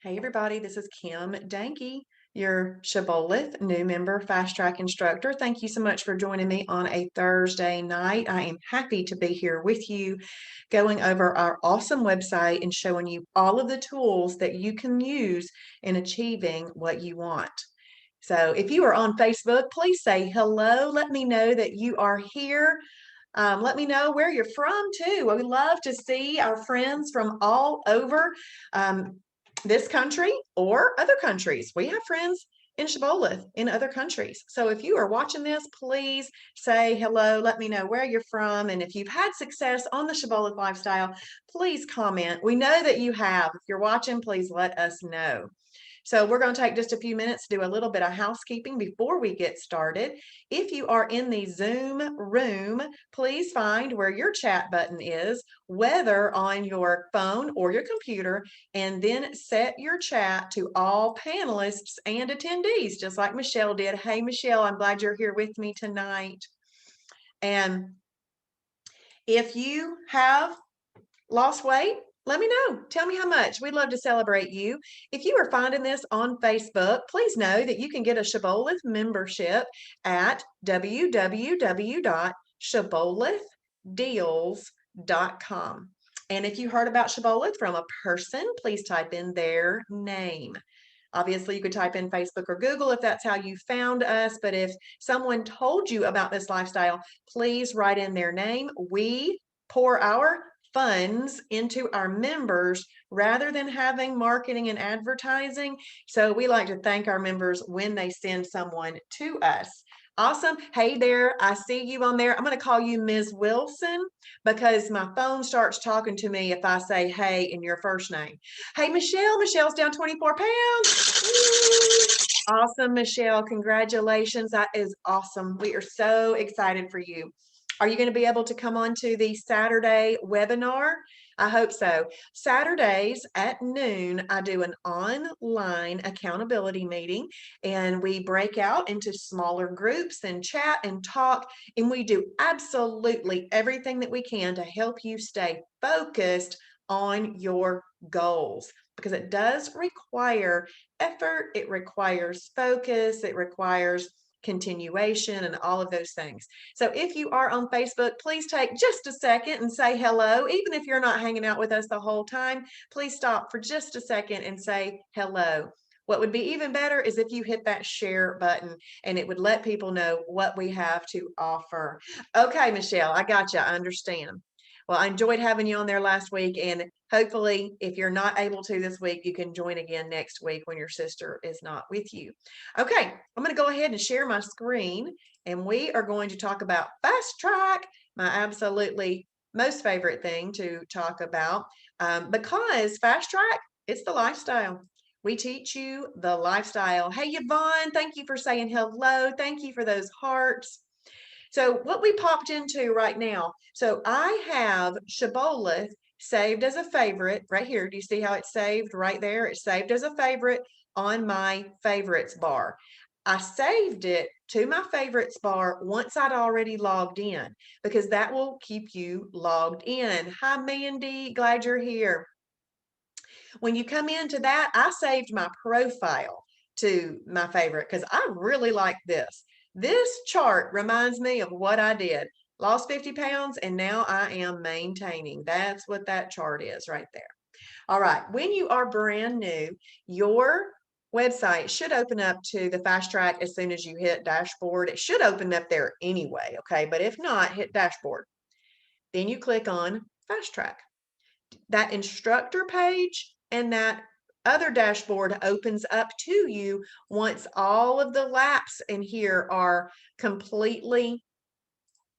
Hey everybody, this is Kim Danke, your Shibboleth new member fast track instructor. Thank you so much for joining me on a Thursday night. I am happy to be here with you, going over our awesome website and showing you all of the tools that you can use in achieving what you want. So if you are on Facebook, please say hello. Let me know that you are here. Let me know where you're from too. We love to see our friends from all over this country or other countries. We have friends in Shibboleth in other countries. So if you are watching this, please say hello. Let me know where you're from. And if you've had success on the Shibboleth lifestyle, please comment. We know that you have. If you're watching, please let us know. So we're going to take just a few minutes to do a little bit of housekeeping before we get started. If you are in the Zoom room, please find where your chat button is, whether on your phone or your computer, and then set your chat to all panelists and attendees, just like Michelle did. Hey, Michelle, I'm glad you're here with me tonight. And if you have lost weight, let me know. Tell me how much. We'd love to celebrate you. If you are finding this on Facebook, please know that you can get a Shibboleth membership at www.shibbolethdeals.com. And if you heard about Shibboleth from a person, please type in their name. Obviously, you could type in Facebook or Google if that's how you found us. But if someone told you about this lifestyle, please write in their name. We pour our funds into our members rather than having marketing and advertising. So we like to thank our members when they send someone to us. Awesome. Hey there, I see you on there. I'm going to call you Ms. Wilson because my phone starts talking to me if I say hey in your first name. Hey, Michelle. Michelle's down 24 pounds. Awesome, Michelle. Congratulations. That is awesome. We are so excited for you. Are you going to be able to come on to the Saturday webinar? I hope so. Saturdays at noon, I do an online accountability meeting, and we break out into smaller groups and chat and talk, and we do absolutely everything that we can to help you stay focused on your goals, because it does require effort, it requires focus, it requires continuation and all of those things. So if you are on Facebook, please take just a second and say hello. Even if you're not hanging out with us the whole time, please stop for just a second and say hello. What would be even better is if you hit that share button, and it would let people know what we have to offer. Okay, Michelle, I got you. I understand. Well, I enjoyed having you on there last week, and hopefully, if you're not able to this week, you can join again next week when your sister is not with you. Okay, I'm going to go ahead and share my screen, and we are going to talk about fast track, my absolutely most favorite thing to talk about, because fast track, it's the lifestyle. We teach you the lifestyle. Hey, Yvonne, thank you for saying hello. Thank you for those hearts. So what we popped into right now, so I have Shibboleth saved as a favorite right here. Do you see how it's saved right there? It's saved as a favorite on my favorites bar. I saved it to my favorites bar once I'd already logged in, because that will keep you logged in. Hi, Mandy. Glad you're here. When you come into that, I saved my profile to my favorite because I really like this. This chart reminds me of what I did. Lost 50 pounds, and now I am maintaining. That's what that chart is right there. All right. When you are brand new, your website should open up to the fast track as soon as you hit dashboard. It should open up there anyway. Okay. But if not, hit dashboard. Then you click on fast track. That instructor page and that other dashboard opens up to you once all of the laps in here are completely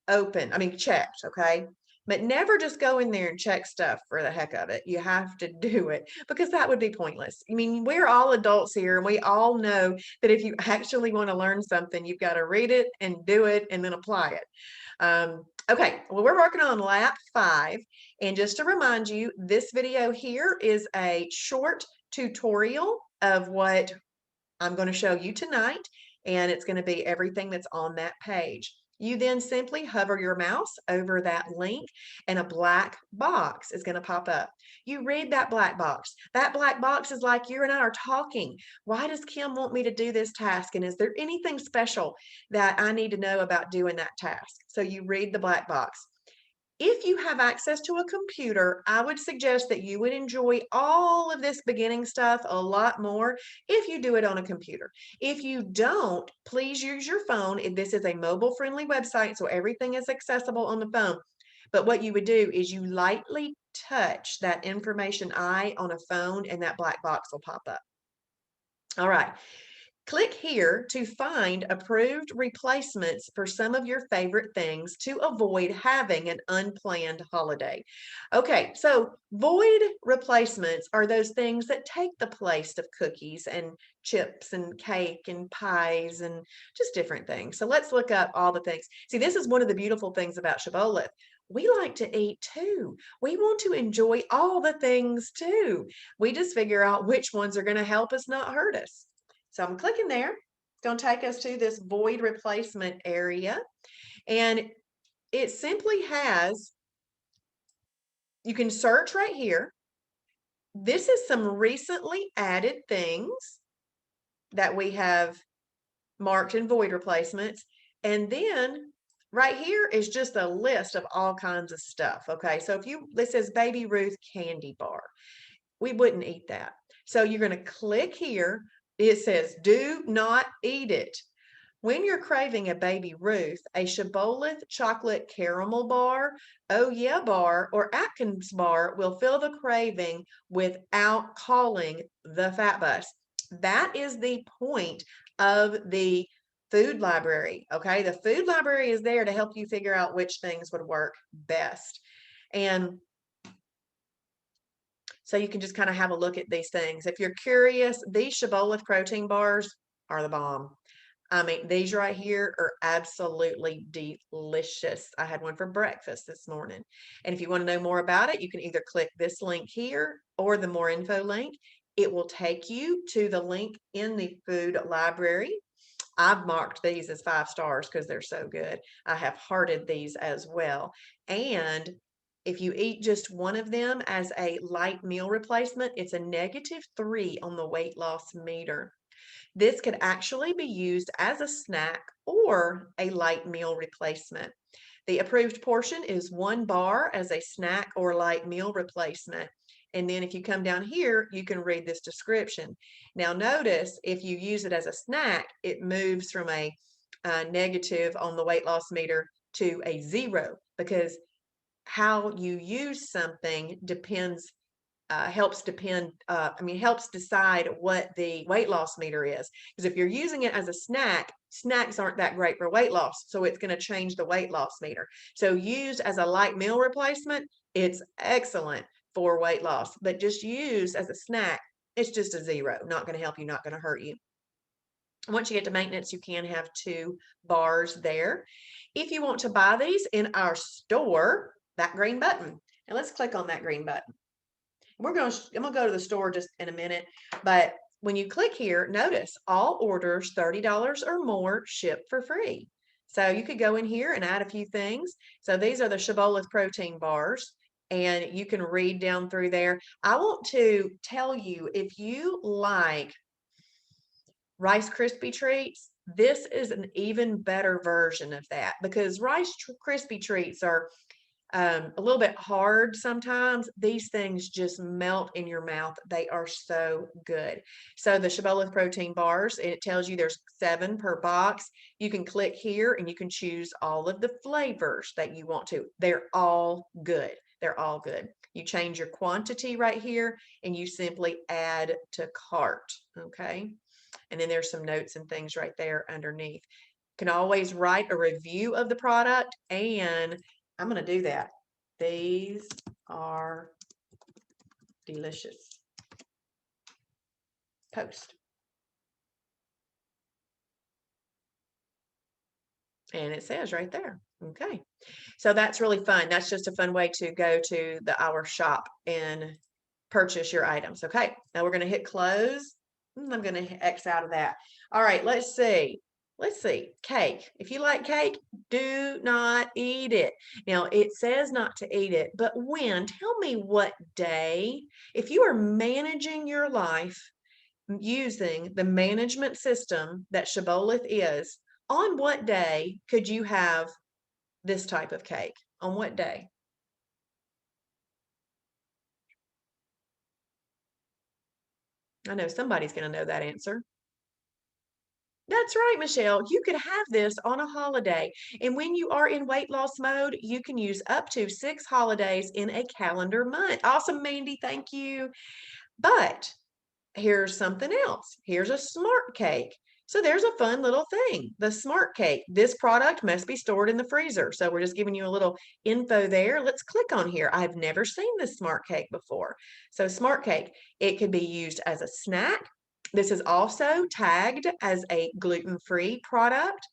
open. I mean, checked, okay? But never just go in there and check stuff for the heck of it. You have to do it, because that would be pointless. I mean, we're all adults here, and we all know that if you actually want to learn something, you've got to read it and do it and then apply it. Okay, well, we're working on lap 5. And just to remind you, this video here is a short tutorial of what I'm going to show you tonight. And it's going to be everything that's on that page. You then simply hover your mouse over that link and a black box is going to pop up. You read that black box. That black box is like you and I are talking. Why does Kim want me to do this task? And is there anything special that I need to know about doing that task? So you read the black box. If you have access to a computer, I would suggest that you would enjoy all of this beginning stuff a lot more if you do it on a computer. If you don't, please use your phone. This is a mobile friendly website, so everything is accessible on the phone. But what you would do is you lightly touch that information eye on a phone and that black box will pop up. All right. Click here to find approved replacements for some of your favorite things to avoid having an unplanned holiday. Okay, so void replacements are those things that take the place of cookies and chips and cake and pies and just different things. So let's look up all the things. See, this is one of the beautiful things about Shibboleth. We like to eat too. We want to enjoy all the things too. We just figure out which ones are going to help us, not hurt us. So I'm clicking there. It's going to take us to this void replacement area. And it simply has, you can search right here. This is some recently added things that we have marked in void replacements. And then right here is just a list of all kinds of stuff. Okay, so this says Baby Ruth candy bar. We wouldn't eat that. So you're going to click here. It says, do not eat it. When you're craving a Baby Ruth, a Shibboleth chocolate caramel bar, Oh Yeah bar, or Atkins bar will fill the craving without calling the fat bus. That is the point of the food library. Okay, the food library is there to help you figure out which things would work best. And so you can just kind of have a look at these things. If you're curious, these Shibboleth protein bars are the bomb. I mean, these right here are absolutely delicious. I had one for breakfast this morning. And if you want to know more about it, you can either click this link here or the more info link. It will take you to the link in the food library. I've marked these as 5 stars because they're so good. I have hearted these as well. And if you eat just one of them as a light meal replacement, it's a -3 on the weight loss meter. This could actually be used as a snack or a light meal replacement. The approved portion is 1 bar as a snack or light meal replacement. And then if you come down here, you can read this description. Now notice if you use it as a snack, it moves from a negative on the weight loss meter to a 0 because how you use something depends helps decide what the weight loss meter is. Because if you're using it as a snack, snacks aren't that great for weight loss. So it's going to change the weight loss meter. So used as a light meal replacement, it's excellent for weight loss. But just used as a snack, it's just a 0. Not going to help you, not going to hurt you. Once you get to maintenance, you can have 2 bars there. If you want to buy these in our store, that green button. And let's click on that green button. I'm gonna go to the store just in a minute, but when you click here, notice all orders $30 or more ship for free. So you could go in here and add a few things. So these are the Shibboleth protein bars, and you can read down through there. I want to tell you, if you like Rice Krispie treats, this is an even better version of that because Rice Krispie treats are a little bit hard sometimes. These things just melt in your mouth. They are so good. So the Shibboleth protein bars, it tells you there's 7 per box. You can click here and you can choose all of the flavors that you want to. They're all good. They're all good. You change your quantity right here and you simply add to cart. Okay. And then there's some notes and things right there underneath. You can always write a review of the product, and I'm going to do that. These are delicious. Post. And it says right there. Okay. So that's really fun. That's just a fun way to go to our shop and purchase your items. Okay. Now we're going to hit close. I'm going to X out of that. All right. Let's see. Let's see, cake. If you like cake, do not eat it. Now, it says not to eat it, but when? Tell me what day. If you are managing your life using the management system that Shibboleth is, on what day could you have this type of cake? On what day? I know somebody's going to know that answer. That's right, Michelle. You could have this on a holiday. And when you are in weight loss mode, you can use up to 6 holidays in a calendar month. Awesome, Mandy. Thank you. But here's something else. Here's a smart cake. So there's a fun little thing, the smart cake. This product must be stored in the freezer. So we're just giving you a little info there. Let's click on here. I've never seen this smart cake before. So smart cake, it could be used as a snack. This is also tagged as a gluten-free product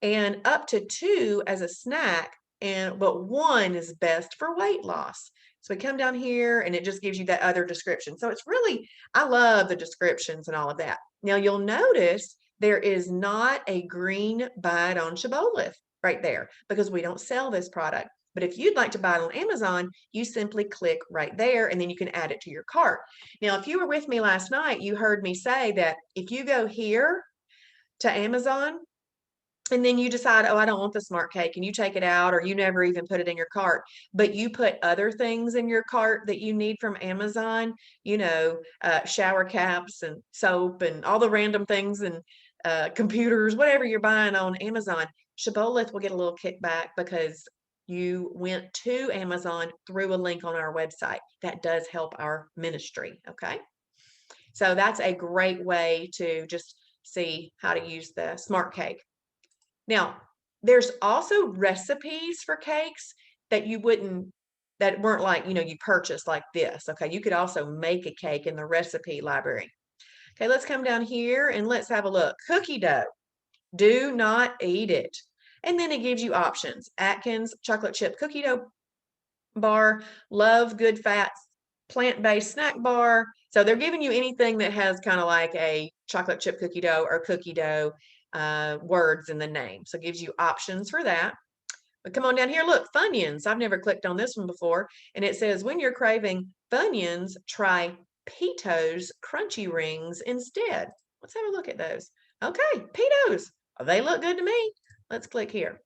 and up to 2 as a snack, but 1 is best for weight loss. So we come down here and it just gives you that other description. So it's really, I love the descriptions and all of that. Now you'll notice there is not a green buy it on Shibboleth right there because we don't sell this product. But if you'd like to buy it on Amazon, you simply click right there and then you can add it to your cart. Now, if you were with me last night, you heard me say that if you go here to Amazon and then you decide, oh, I don't want the smart cake, and you take it out, or you never even put it in your cart, but you put other things in your cart that you need from Amazon, shower caps and soap and all the random things and computers, whatever you're buying on Amazon, Shibboleth will get a little kickback because you went to Amazon through a link on our website. That does help our ministry. Okay. So that's a great way to just see how to use the smart cake. Now, there's also recipes for cakes that that weren't like, you purchase like this. Okay. You could also make a cake in the recipe library. Okay. Let's come down here and let's have a look. Cookie dough. Do not eat it. And then it gives you options. Atkins chocolate chip cookie dough bar, Love Good Fats plant-based snack bar. So they're giving you anything that has kind of like a chocolate chip cookie dough or cookie dough words in the name. So it gives you options for that. But come on down here, look, Funyuns. I've never clicked on this one before. And it says, when you're craving Funyuns, try Pito's Crunchy Rings instead. Let's have a look at those. Okay, Pito's. Oh, they look good to me. Let's click here.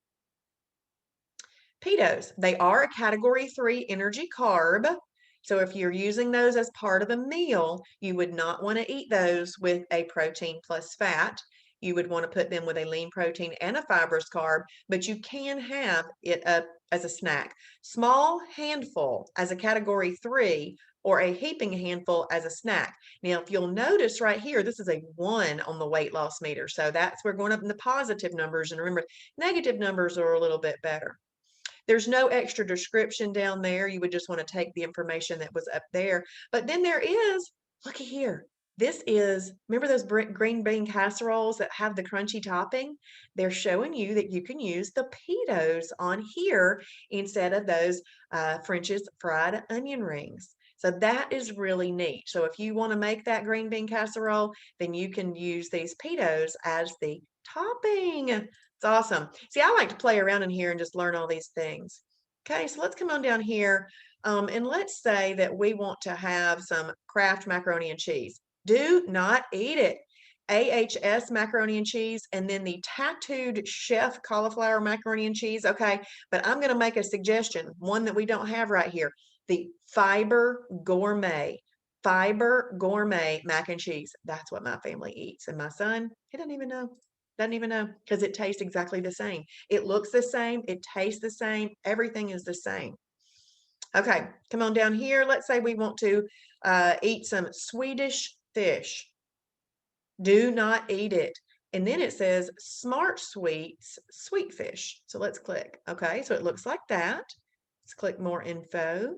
Pitos, they are a category 3 energy carb. So if you're using those as part of a meal, you would not want to eat those with a protein plus fat. You would want to put them with a lean protein and a fibrous carb, but you can have it up as a snack. Small handful as a category 3 or a heaping handful as a snack. Now, if you'll notice right here, this is a 1 on the weight loss meter. So we're going up in the positive numbers. And remember, negative numbers are a little bit better. There's no extra description down there. You would just want to take the information that was up there. But then there is, looky here. This is, remember those green bean casseroles that have the crunchy topping? They're showing you that you can use the pitos on here instead of those French's fried onion rings. So that is really neat. So if you want to make that green bean casserole, then you can use these pitos as the topping. It's awesome. See, I like to play around in here and just learn all these things. Okay, so let's come on down here. And let's say that we want to have some Kraft macaroni and cheese. Do not eat it. AHS macaroni and cheese, and then the tattooed chef cauliflower macaroni and cheese. Okay, but I'm going to make a suggestion, one that we don't have right here. The Fiber Gourmet. Fiber Gourmet mac and cheese. That's what my family eats. And my son, he doesn't even know. Doesn't even know because it tastes exactly the same. It looks the same. It tastes the same. Everything is the same. Okay, come on down here. Let's say we want to eat some Swedish fish. Do not eat it. And then it says Smart Sweets sweet fish. So let's click. Okay, so it looks like that. Let's click more info.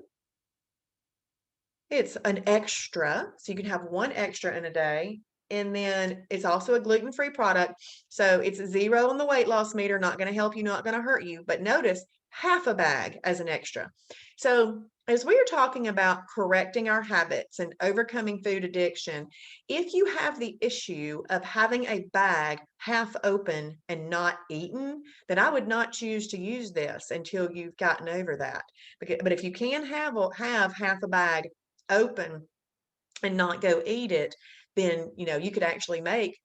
It's an extra, so you can have 1 extra in a day. And then it's also a gluten-free product. So it's 0 on the weight loss meter, not going to help you, not going to hurt you. But notice half a bag as an extra. So, as we are talking about correcting our habits and overcoming food addiction, if you have the issue of having a bag half open and not eaten, then I would not choose to use this until you've gotten over that. But if you can have half a bag open and not go eat it, then you could actually make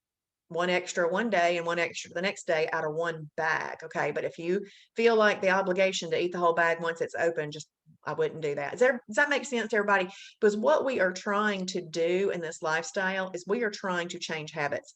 one extra one day and one extra the next day out of one bag. Okay. But if you feel like the obligation to eat the whole bag once it's open, just I wouldn't do that. Does that make sense to everybody? Because what we are trying to do in this lifestyle is we are trying to change habits.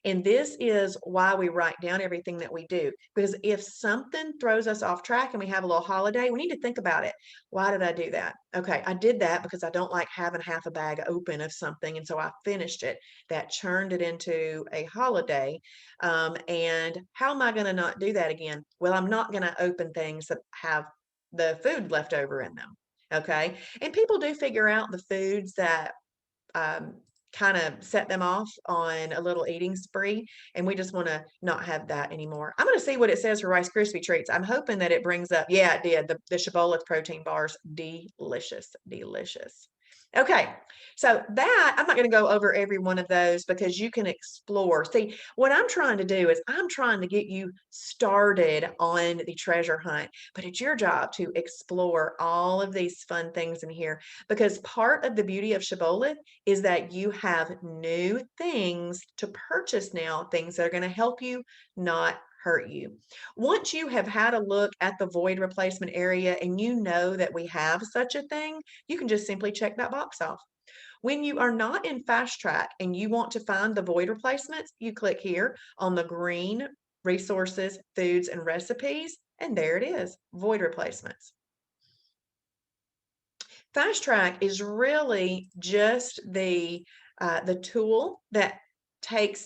And this is why we write down everything that we do. Because if something throws us off track and we have a little holiday, we need to think about it. Why did I do that? Okay, I did that because I don't like having half a bag open of something. And so I finished it. That turned it into a holiday. And how am I going to not do that again? Well, I'm not going to open things that have the food left over in them. Okay. And people do figure out the foods that um, kind of set them off on a little eating spree. And we just want to not have that anymore. I'm going to see what it says for Rice Krispie treats. I'm hoping that it brings up, yeah, it did. The Shibboleth protein bars, delicious, delicious. Okay, so that I'm not going to go over every one of those because you can explore. See, what I'm trying to do is I'm trying to get you started on the treasure hunt, but it's your job to explore all of these fun things in here because part of the beauty of Shibboleth is that you have new things to purchase now, things that are going to help you, not hurt you. Once you have had a look at the void replacement area and you know that we have such a thing, you can just simply check that box off. When you are not in Fast Track and you want to find the void replacements, you click here on the green resources, foods, and recipes, and there it is, void replacements. Fast Track is really just the tool that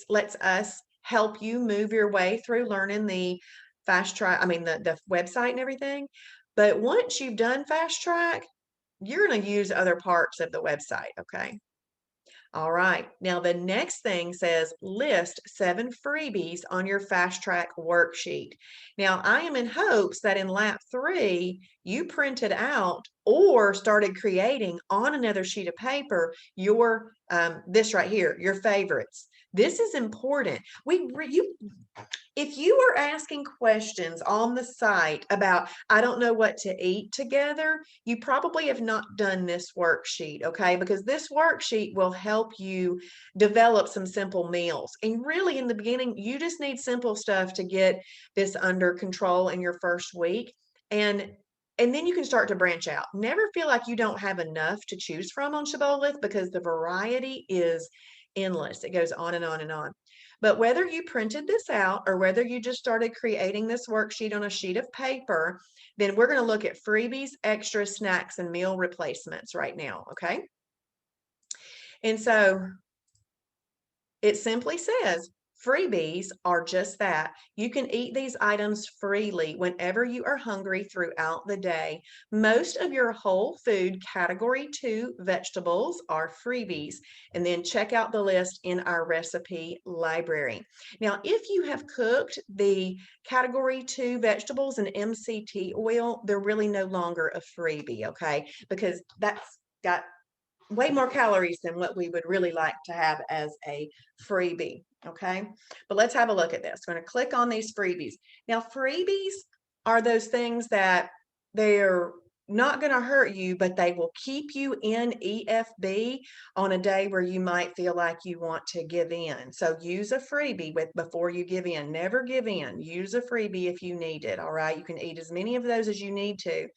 lets us help you move your way through learning the Fast Track, I mean the website and everything. But once you've done Fast Track, you're going to use other parts of the website, okay? All right. Now, the next thing says list 7 freebies on your Fast Track worksheet. Now, I am in hopes that in lap 3, you printed out or started creating on another sheet of paper your this right here, your favorites. This is important. If you are asking questions on the site about, I don't know what to eat together, you probably have not done this worksheet, okay? Because this worksheet will help you develop some simple meals. And really, in the beginning, you just need simple stuff to get this under control in your first week. And then you can start to branch out. Never feel like you don't have enough to choose from on Shibboleth because the variety is endless. It goes on and on and on. But whether you printed this out or whether you just started creating this worksheet on a sheet of paper, then we're going to look at freebies, extra snacks, and meal replacements right now, okay? And so it simply says freebies are just that. You can eat these items freely whenever you are hungry throughout the day. Most of your whole food category 2 vegetables are freebies. And then check out the list in our recipe library. Now, if you have cooked the category 2 vegetables in MCT oil, they're really no longer a freebie, okay? Because that's got way more calories than what we would really like to have as a freebie, okay? But let's have a look at this. I'm going to click on these freebies. Now, freebies are those things that they're not going to hurt you, but they will keep you in EFB on a day where you might feel like you want to give in. So use a freebie before you give in. Never give in. Use a freebie if you need it, all right? You can eat as many of those as you need to,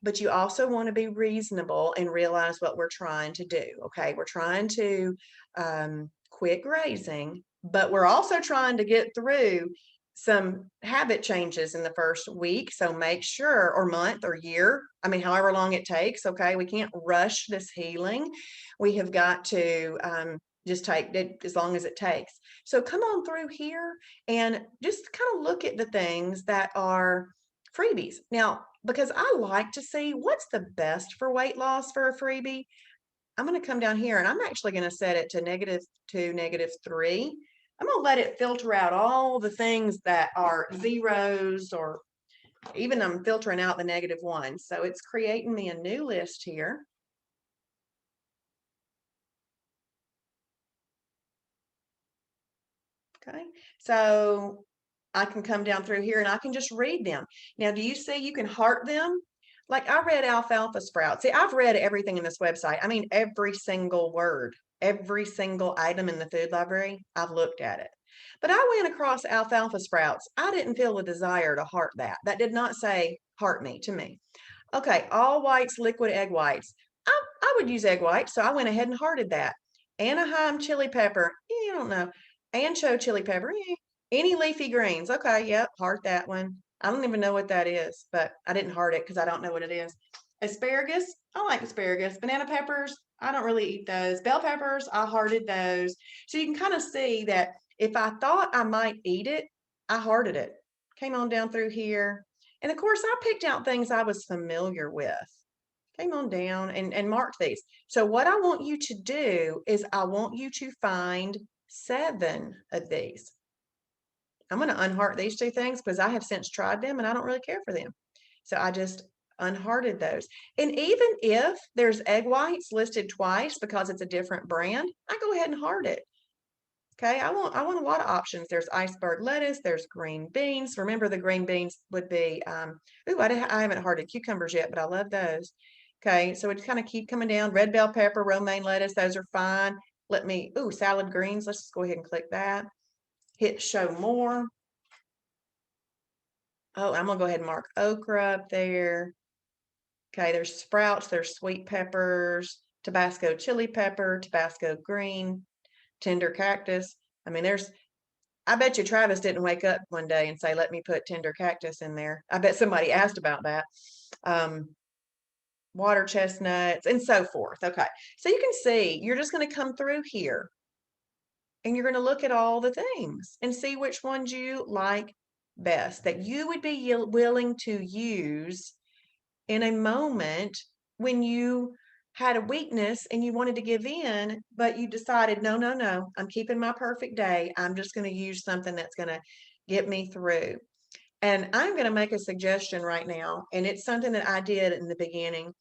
but you also want to be reasonable and realize what we're trying to do. Okay, we're trying to quit grazing, but we're also trying to get through some habit changes in the first week. So make sure, or month or year, I mean, however long it takes. Okay, we can't rush this healing. We have got to just take it as long as it takes. So come on through here and just kind of look at the things that are freebies. Now, because I like to see what's the best for weight loss for a freebie, I'm going to come down here and I'm actually going to set it to -2, -3. I'm going to let it filter out all the things that are zeros or Even I'm filtering out the negative ones. So it's creating me a new list here. Okay, so I can come down through here and I can just read them. Now, do you see you can heart them? Like I read alfalfa sprouts. See, I've read everything in this website. I mean, every single word, every single item in the food library, I've looked at it. But I went across alfalfa sprouts. I didn't feel the desire to heart that. That did not say heart me to me. Okay, all whites, liquid egg whites. I would use egg whites, so I went ahead and hearted that. Anaheim chili pepper. I don't know. Ancho chili pepper. Any leafy greens. Okay, yep, heart that one. I don't even know what that is, but I didn't heart it because I don't know what it is. Asparagus. I like asparagus. Banana peppers. I don't really eat those. Bell peppers. I hearted those. So you can kind of see that if I thought I might eat it, I hearted it. Came on down through here. And of course, I picked out things I was familiar with. Came on down and marked these. So what I want you to do is I want you to find 7 of these. I'm going to unheart these 2 things because I have since tried them and I don't really care for them. So I just unhearted those. And even if there's egg whites listed twice because it's a different brand, I go ahead and heart it. Okay, I want a lot of options. There's iceberg lettuce, there's green beans. Remember the green beans would be, I haven't hearted cucumbers yet, but I love those. Okay, so it kind of keep coming down. Red bell pepper, romaine lettuce, those are fine. Salad greens. Let's just go ahead and click that. Hit show more. Oh, I'm gonna go ahead and mark okra up there. Okay, there's sprouts, there's sweet peppers, Tabasco chili pepper, Tabasco green, tender cactus. I mean, I bet you Travis didn't wake up one day and say, let me put tender cactus in there. I bet somebody asked about that. Um, Water chestnuts and so forth. Okay, so you can see you're just going to come through here and you're going to look at all the things and see which ones you like best that you would be willing to use in a moment when you had a weakness and you wanted to give in, but you decided, no, no, no, I'm keeping my perfect day. I'm just going to use something that's going to get me through. And I'm going to make a suggestion right now, and it's something that I did in the beginning.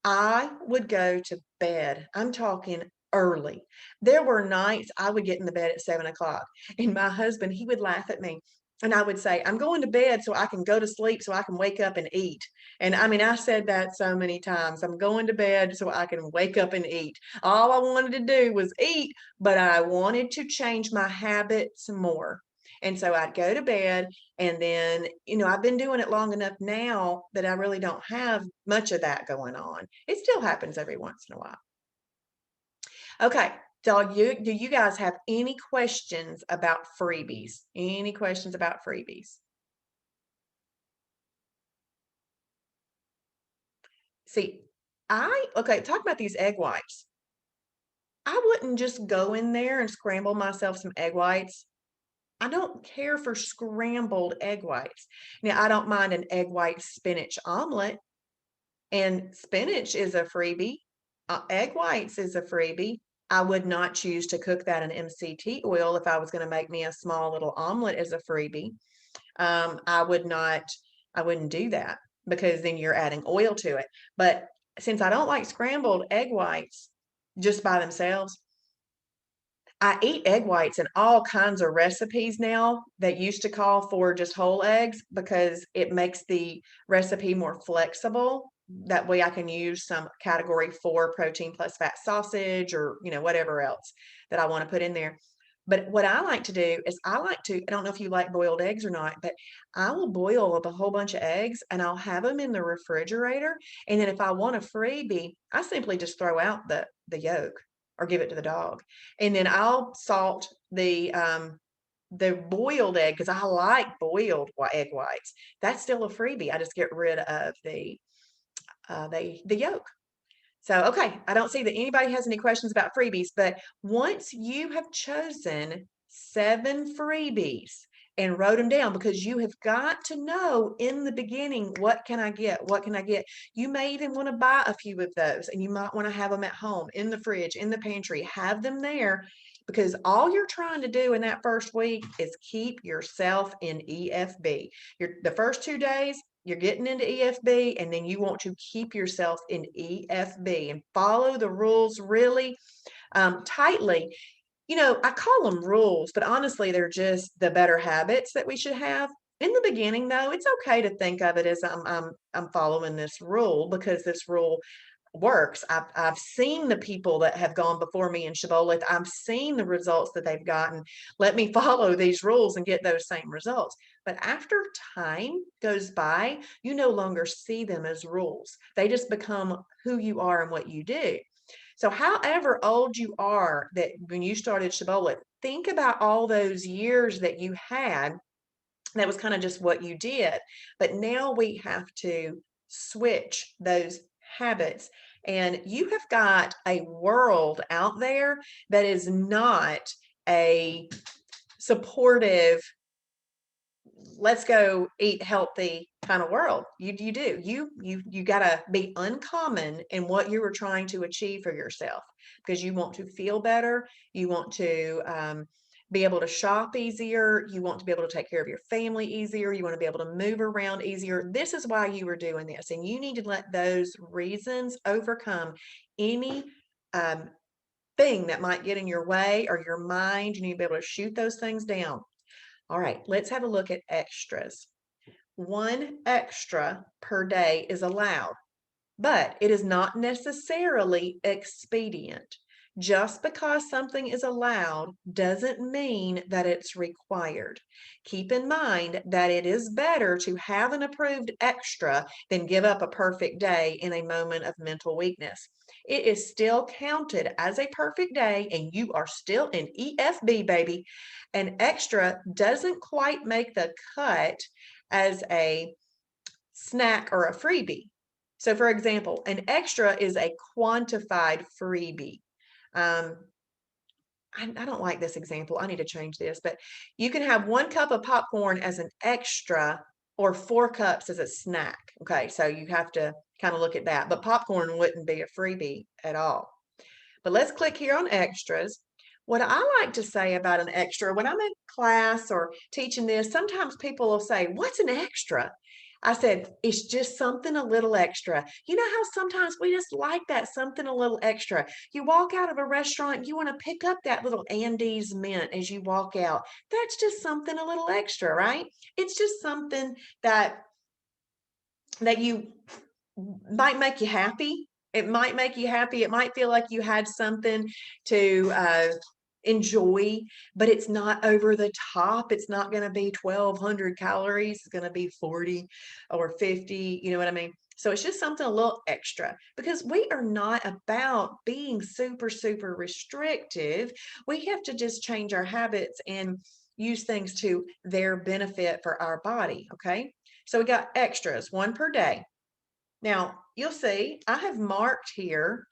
I would go to bed. I'm talking early. There were nights I would get in the bed at 7 o'clock, and my husband, he would laugh at me. And I would say, I'm going to bed so I can go to sleep so I can wake up and eat. And I mean, I said that so many times. I'm going to bed so I can wake up and eat. All I wanted to do was eat, but I wanted to change my habits more. And so I'd go to bed and then, I've been doing it long enough now that I really don't have much of that going on. It still happens every once in a while. Okay. Do you guys have any questions about freebies? Any questions about freebies? See, okay, talk about these egg whites. I wouldn't just go in there and scramble myself some egg whites. I don't care for scrambled egg whites. Now, I don't mind an egg white spinach omelet. And spinach is a freebie. Egg whites is a freebie. I would not choose to cook that in MCT oil if I was going to make me a small little omelet as a freebie. I would not, I wouldn't do that because then you're adding oil to it. But since I don't like scrambled egg whites just by themselves, I eat egg whites in all kinds of recipes now that used to call for just whole eggs because it makes the recipe more flexible. That way I can use some category 4 protein plus fat sausage or, whatever else that I want to put in there. But what I like to do is I don't know if you like boiled eggs or not, but I will boil up a whole bunch of eggs and I'll have them in the refrigerator. And then if I want a freebie, I simply just throw out the yolk or give it to the dog. And then I'll salt the boiled egg because I like boiled egg whites. That's still a freebie. I just get rid of the yolk. So, okay, I don't see that anybody has any questions about freebies, but once you have chosen 7 freebies and wrote them down, because you have got to know in the beginning, what can I get? What can I get? You may even want to buy a few of those and you might want to have them at home, in the fridge, in the pantry, have them there because all you're trying to do in that first week is keep yourself in EFB. The first 2 days, you're getting into EFB, and then you want to keep yourself in EFB and follow the rules really tightly. I call them rules, but honestly, they're just the better habits that we should have. In the beginning, though, it's okay to think of it as I'm following this rule because this rule works. I've seen the people that have gone before me in Shibboleth. I've seen the results that they've gotten. Let me follow these rules and get those same results. But after time goes by, you no longer see them as rules. They just become who you are and what you do. So however old you are that when you started Shibboleth, think about all those years that you had. That was kind of just what you did. But now we have to switch those habits. And you have got a world out there that is not a supportive, let's go eat healthy kind of world. You do. You got to be uncommon in what you were trying to achieve for yourself because you want to feel better. You want to be able to shop easier. You want to be able to take care of your family easier. You want to be able to move around easier. This is why you were doing this, and you need to let those reasons overcome any thing that might get in your way or your mind. You need to be able to shoot those things down. All right, let's have a look at extras. 1 extra per day is allowed, but it is not necessarily expedient. Just because something is allowed doesn't mean that it's required. Keep in mind that it is better to have an approved extra than give up a perfect day in a moment of mental weakness. It is still counted as a perfect day, and you are still in EFB, baby. An extra doesn't quite make the cut as a snack or a freebie. So, for example, an extra is a quantified freebie. I don't like this example. I need to change this, but you can have 1 cup of popcorn as an extra or 4 cups as a snack. Okay, so you have to kind of look at that. But popcorn wouldn't be a freebie at all. But let's click here on extras. What I like to say about an extra, when I'm in class or teaching this, sometimes people will say, "What's an extra?" I said, "It's just something a little extra." You know how sometimes we just like that something a little extra. You walk out of a restaurant, you want to pick up that little Andes mint as you walk out. That's just something a little extra, right? It's just something that you might make you happy. It might make you happy. It might feel like you had something to enjoy, but it's not over the top. It's not going to be 1,200 calories. It's going to be 40 or 50. You know what I mean? So it's just something a little extra because we are not about being super, super restrictive. We have to just change our habits and use things to their benefit for our body. Okay. So we got extras, 1 per day. Now, you'll see I have marked here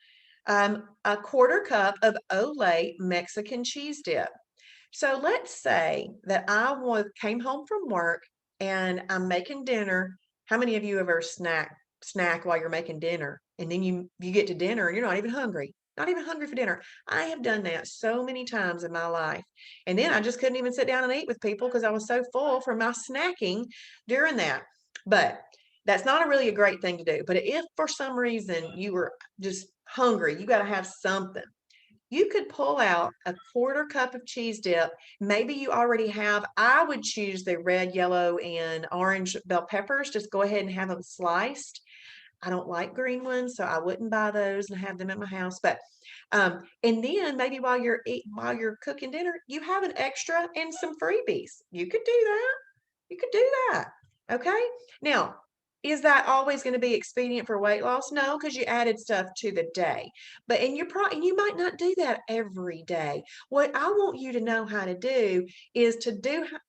a 1/4 cup of Olay Mexican cheese dip. So let's say that came home from work and I'm making dinner. How many of you ever snack while you're making dinner? And then you get to dinner and you're not even hungry. Not even hungry for dinner. I have done that so many times in my life. And then I just couldn't even sit down and eat with people because I was so full from my snacking during that. But that's not really a great thing to do. But if for some reason you were just hungry, you got to have something. You could pull out a 1/4 cup of cheese dip. Maybe you already have, I would choose the red, yellow, and orange bell peppers. Just go ahead and have them sliced. I don't like green ones, so I wouldn't buy those and have them at my house. But and then maybe while you're cooking dinner, you have an extra and some freebies. You could do that. You could do that. Okay. Now, is that always going to be expedient for weight loss? No, because you added stuff to the day. But and you might not do that every day. What I want you to know how to do is to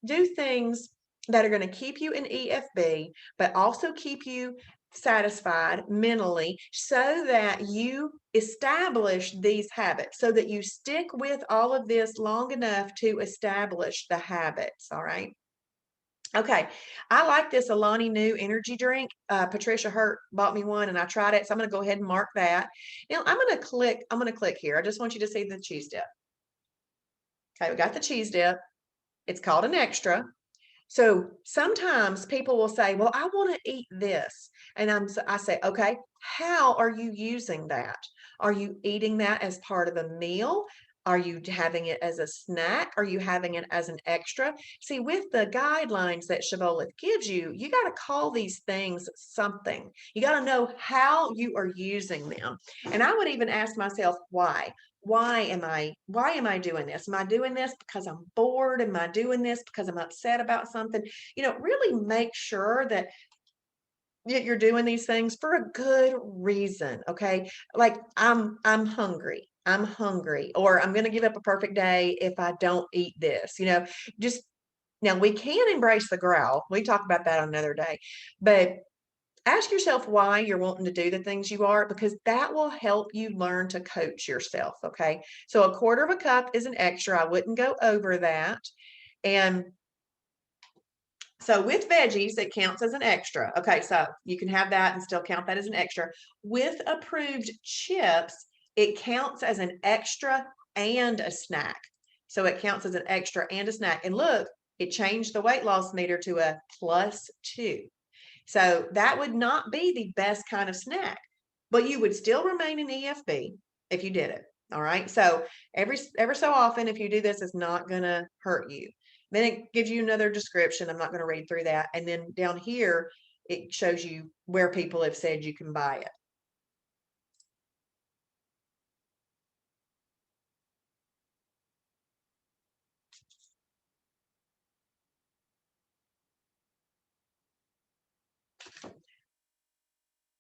do things that are going to keep you in EFB, but also keep you satisfied mentally so that you establish these habits, so that you stick with all of this long enough to establish the habits. All right. Okay, I like this Alani Nu energy drink. Patricia Hurt bought me one and I tried it. So I'm going to go ahead and mark that. Now I'm going to click here. I just want you to see the cheese dip. Okay, we got the cheese dip. It's called an extra. So sometimes people will say, well, I want to eat this. And I say, okay, how are you using that? Are you eating that as part of a meal? Are you having it as a snack? Are you having it as an extra? See, with the guidelines that Shibboleth gives you, you got to call these things something. You got to know how you are using them. And I would even ask myself, why? Why am I doing this? Am I doing this because I'm bored? Am I doing this because I'm upset about something? Really make sure that you're doing these things for a good reason. Okay. Like I'm hungry. I'm hungry, or I'm going to give up a perfect day if I don't eat this. Just now we can embrace the growl. We talk about that on another day, but ask yourself why you're wanting to do the things you are, because that will help you learn to coach yourself. Okay. So a quarter of a cup is an extra. I wouldn't go over that. And so with veggies, it counts as an extra. Okay, so you can have that and still count that as an extra. With approved chips, it counts as an extra and a snack. So it counts as an extra and a snack. And look, it changed the weight loss meter to a +2. So that would not be the best kind of snack, but you would still remain in EFB if you did it. All right. So ever so often, if you do this, it's not going to hurt you. Then it gives you another description. I'm not going to read through that. And then down here, it shows you where people have said you can buy it.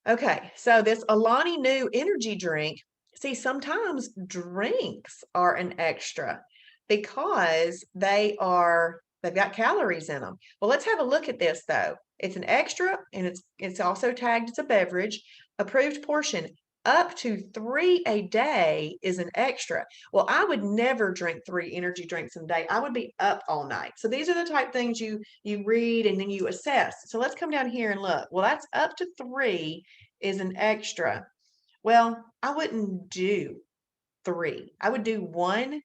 Okay, so this Alani Nu energy drink, see, sometimes drinks are an extra because they've got calories in them. Well, let's have a look at this though. It's an extra and it's also tagged as a beverage, approved portion. Up to 3 a day is an extra. Well, I would never drink 3 energy drinks a day. I would be up all night. So these are the type things you read and then you assess. So let's come down here and look. Well, that's up to 3 is an extra. Well, I wouldn't do 3. I would do 1,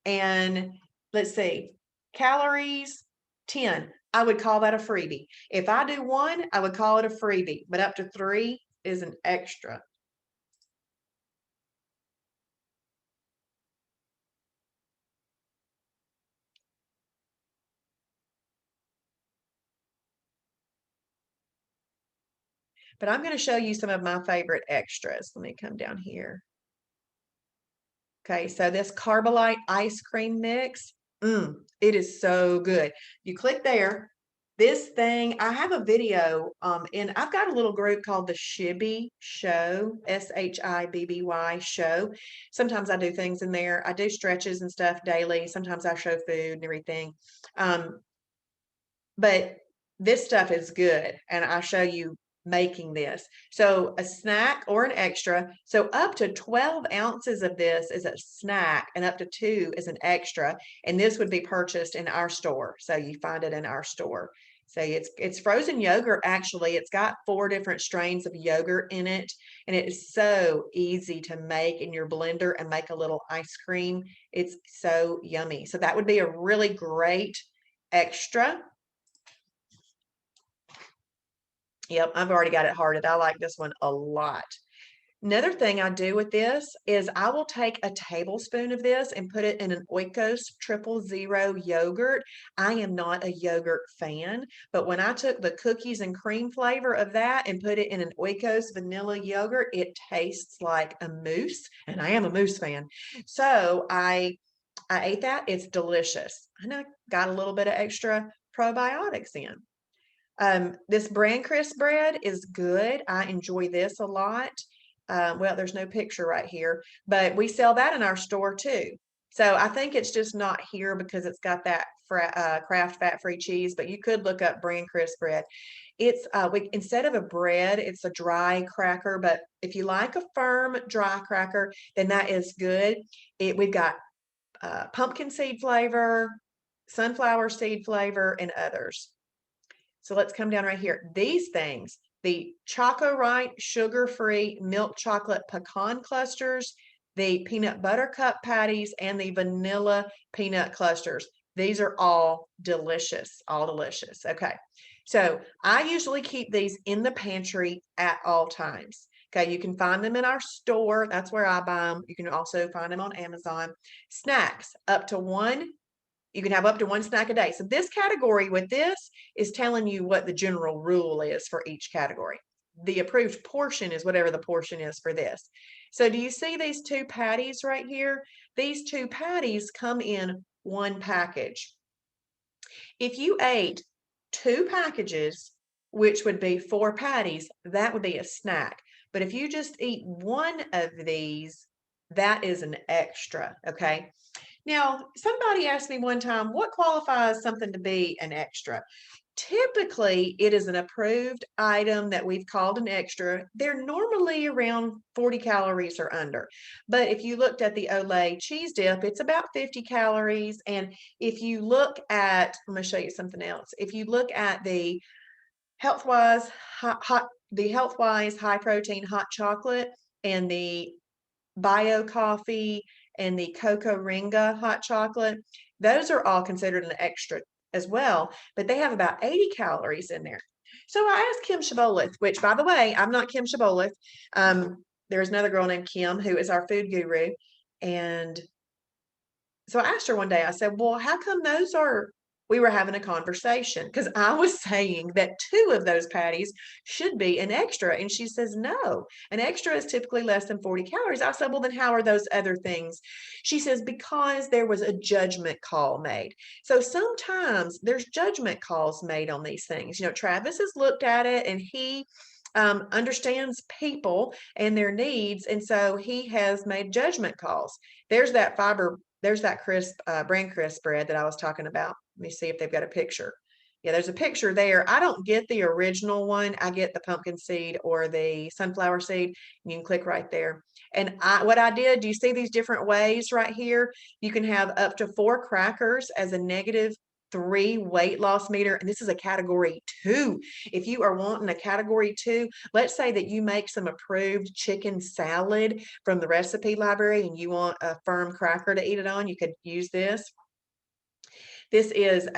and let's see, calories 10. I would call that a freebie. If I do 1, I would call it a freebie, but up to 3 is an extra. But I'm going to show you some of my favorite extras. Let me come down here. Okay, so this Carbolite ice cream mix, it is so good. You click there. This thing, I have a video, and I've got a little group called the Shibby Show, Shibby Show. Sometimes I do things in there. I do stretches and stuff daily. Sometimes I show food and everything. Um, but this stuff is good, and I show you making this. So a snack or an extra. So up to 12 ounces of this is a snack, and up to 2 is an extra. And this would be purchased in our store. So you find it in our store. So it's frozen yogurt. Actually, it's got 4 different strains of yogurt in it, and it is so easy to make in your blender and make a little ice cream. It's so yummy. So that would be a really great extra. Yep, I've already got it hearted. I like this one a lot. Another thing I do with this is I will take a tablespoon of this and put it in an Oikos 000 yogurt. I am not a yogurt fan, but when I took the cookies and cream flavor of that and put it in an Oikos vanilla yogurt, it tastes like a mousse, and I am a mousse fan. So I ate that. It's delicious. And I got a little bit of extra probiotics in. This bran crisp bread is good. I enjoy this a lot. Well, there's no picture right here, but we sell that in our store too. So I think it's just not here because it's got that Kraft fat-free cheese, but you could look up bran crisp bread. It's instead of a bread, it's a dry cracker, but if you like a firm dry cracker, then that is good. We've got pumpkin seed flavor, sunflower seed flavor, and others. So let's come down right here. These things, the Choco Right sugar-free milk chocolate pecan clusters, the peanut butter cup patties, and the vanilla peanut clusters. These are all delicious, all delicious. Okay. So I usually keep these in the pantry at all times. Okay. You can find them in our store. That's where I buy them. You can also find them on Amazon. Snacks up to one. You can have up to one snack a day. So this category with this is telling you what the general rule is for each category. The approved portion is whatever the portion is for this. So do you see these two patties right here? These two patties come in one package. If you ate two packages, which would be 4 patties, that would be a snack. But if you just eat one of these, that is an extra, okay? Now, somebody asked me one time, what qualifies something to be an extra? Typically, it is an approved item that we've called an extra. They're normally around 40 calories or under. But if you looked at the Olay cheese dip, it's about 50 calories. And if you look at, let me show you something else. If you look at the health-wise high protein hot chocolate and the bio coffee and the cocoa ringa hot chocolate, those are all considered an extra as well, but they have about 80 calories in there. So I asked Kim Shibboleth, which by the way, I'm not Kim Shibboleth. There's another girl named Kim who is our food guru. And so I asked her one day, I said, well, how come those are, we were having a conversation because I was saying that 2 of those patties should be an extra. And she says, no, an extra is typically less than 40 calories. I said, well, then how are those other things? She says, because there was a judgment call made. So sometimes there's judgment calls made on these things. You know, Travis has looked at it and he understands people and their needs. And so he has made judgment calls. There's that fiber, there's that crisp, brand crisp bread that I was talking about. Let me see if they've got a picture. Yeah, there's a picture there. I don't get the original one. I get the pumpkin seed or the sunflower seed. You can click right there. And what I did, do you see these different ways right here? You can have up to 4 crackers as a -3 weight loss meter. And this is a category 2. If you are wanting a category 2, let's say that you make some approved chicken salad from the recipe library and you want a firm cracker to eat it on, you could use this. This is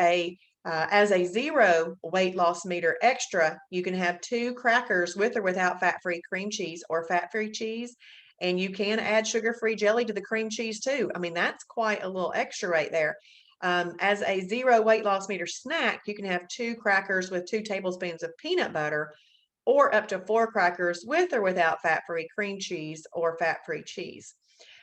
as a 0 weight loss meter extra, you can have 2 crackers with or without fat-free cream cheese or fat-free cheese. And you can add sugar-free jelly to the cream cheese too. I mean, that's quite a little extra right there. As a 0 weight loss meter snack, you can have 2 crackers with 2 tablespoons of peanut butter or up to 4 crackers with or without fat-free cream cheese or fat-free cheese.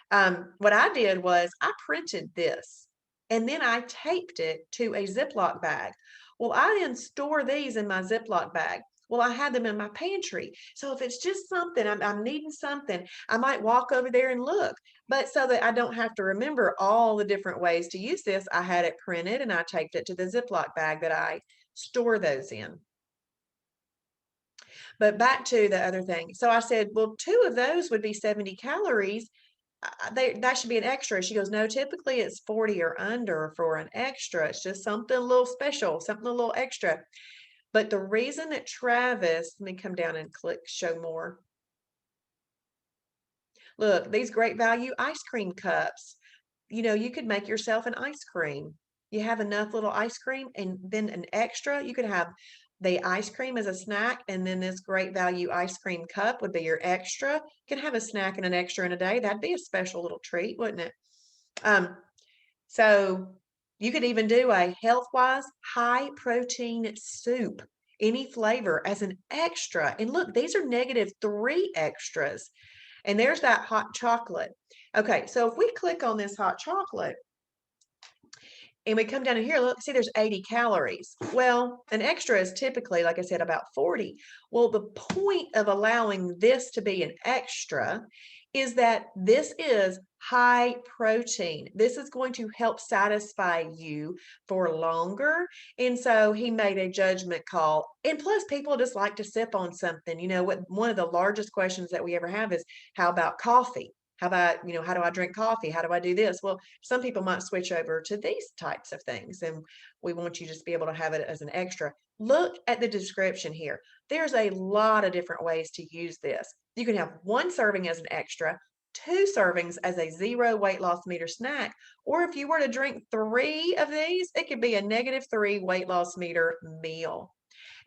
What I did was I printed this and then I taped it to a Ziploc bag. Well, I then store these in my Ziploc bag. Well, I had them in my pantry. So if it's just something, I'm needing something, I might walk over there and look. But so that I don't have to remember all the different ways to use this, I had it printed and I taped it to the Ziploc bag that I store those in. But back to the other thing. So I said, well, 2 of those would be 70 calories. That should be an extra. She goes, no, typically it's 40 or under for an extra. It's just something a little special, something a little extra. But the reason that Travis, let me come down and click show more. Look, these great value ice cream cups. You know, you could make yourself an ice cream. You have enough little ice cream and then an extra. You could have the ice cream as a snack, and then this great value ice cream cup would be your extra. You can have a snack and an extra in a day. That'd be a special little treat, wouldn't it? So you could even do a health-wise high protein soup, any flavor as an extra. And look, these are -3 extras. And there's that hot chocolate. Okay, so if we click on this hot chocolate and we come down in here, look, see there's 80 calories. Well, an extra is typically, like I said, about 40. Well, the point of allowing this to be an extra is that this is high protein. This is going to help satisfy you for longer. And so he made a judgment call. And plus, people just like to sip on something. You know, what one of the largest questions that we ever have is, how about coffee? How about, you know, how do I drink coffee? How do I do this? Well, some people might switch over to these types of things, and we want you just to be able to have it as an extra. Look at the description here. There's a lot of different ways to use this. You can have 1 serving as an extra, 2 servings as a 0 weight loss meter snack. Or if you were to drink 3 of these, it could be a -3 weight loss meter meal.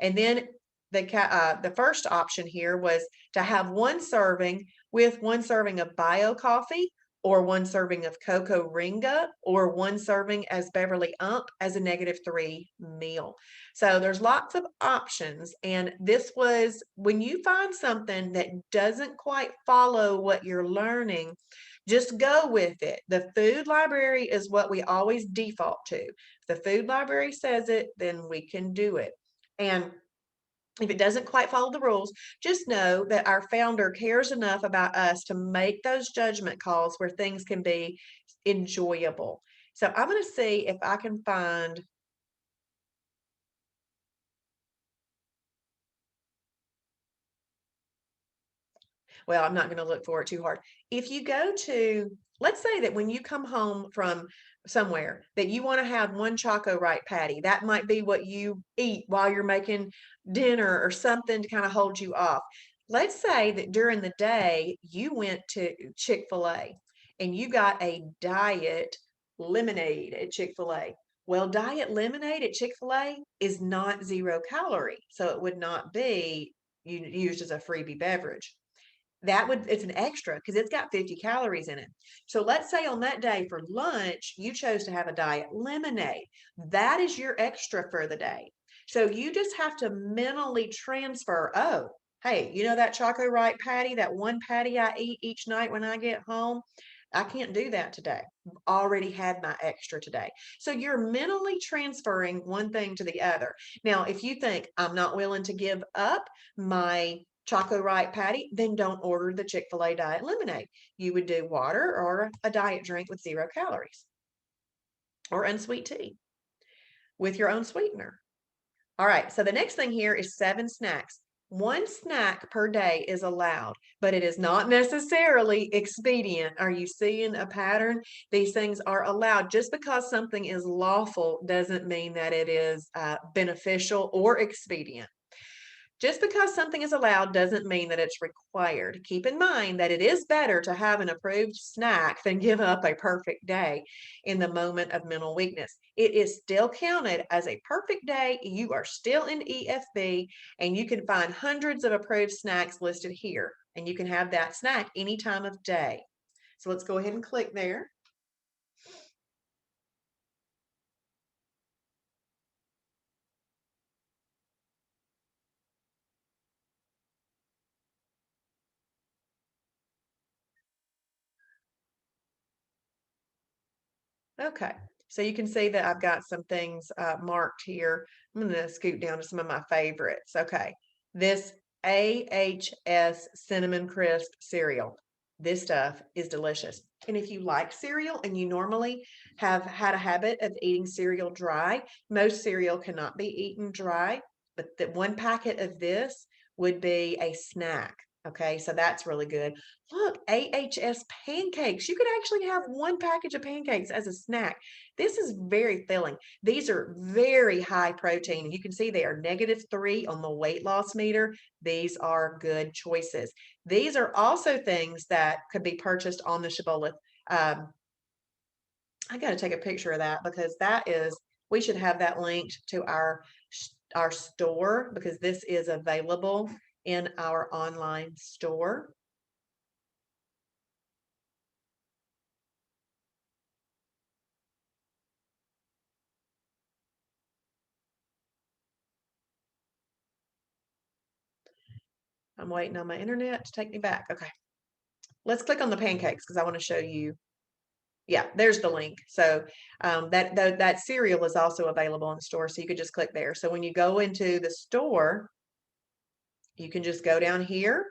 And then the first option here was to have 1 serving with 1 serving of bio coffee, or 1 serving of cocoa ringa, or 1 serving as Beverly Ump as a -3 meal. So there's lots of options. And this was when you find something that doesn't quite follow what you're learning, just go with it. The food library is what we always default to. If the food library says it, then we can do it. And if it doesn't quite follow the rules, just know that our founder cares enough about us to make those judgment calls where things can be enjoyable. So I'm going to see if I can find. Well, I'm not going to look for it too hard. If you go to, let's say that when you come home from somewhere that you want to have 1 Choco Right patty, that might be what you eat while you're making dinner or something to kind of hold you off. Let's say that during the day you went to Chick-fil-A and you got a diet lemonade at Chick-fil-A. Well, diet lemonade at Chick-fil-A is not 0 calorie, so it would not be used as a freebie beverage. It's an extra because it's got 50 calories in it. So let's say on that day for lunch, you chose to have a diet lemonade. That is your extra for the day. So you just have to mentally transfer, oh, hey, you know that Choco Right patty, that 1 patty I eat each night when I get home? I can't do that today. Already had my extra today. So you're mentally transferring one thing to the other. Now, if you think I'm not willing to give up my Choco Right patty, then don't order the Chick-fil-A diet lemonade. You would do water or a diet drink with 0 calories, or unsweet tea with your own sweetener. All right, so the next thing here is 7 snacks. 1 snack per day is allowed, but it is not necessarily expedient. Are you seeing a pattern? These things are allowed. Just because something is lawful doesn't mean that it is beneficial or expedient. Just because something is allowed doesn't mean that it's required. Keep in mind that it is better to have an approved snack than give up a perfect day in the moment of mental weakness. It is still counted as a perfect day. You are still in EFB, and you can find hundreds of approved snacks listed here, and you can have that snack any time of day. So let's go ahead and click there. Okay, so you can see that I've got some things marked here. I'm going to scoot down to some of my favorites. Okay, this AHS Cinnamon Crisp cereal. This stuff is delicious. And if you like cereal and you normally have had a habit of eating cereal dry, most cereal cannot be eaten dry, but the 1 packet of this would be a snack. Okay, so that's really good. Look, AHS pancakes. You could actually have 1 package of pancakes as a snack. This is very filling. These are very high protein. You can see they are -3 on the weight loss meter. These are good choices. These are also things that could be purchased on the Shibboleth. Um, I got to take a picture of that because we should have that linked to our store because this is available in our online store. I'm waiting on my internet to take me back. Okay. Let's click on the pancakes because I want to show you. Yeah, there's the link. So that cereal is also available in the store. So you could just click there. So when you go into the store, you can just go down here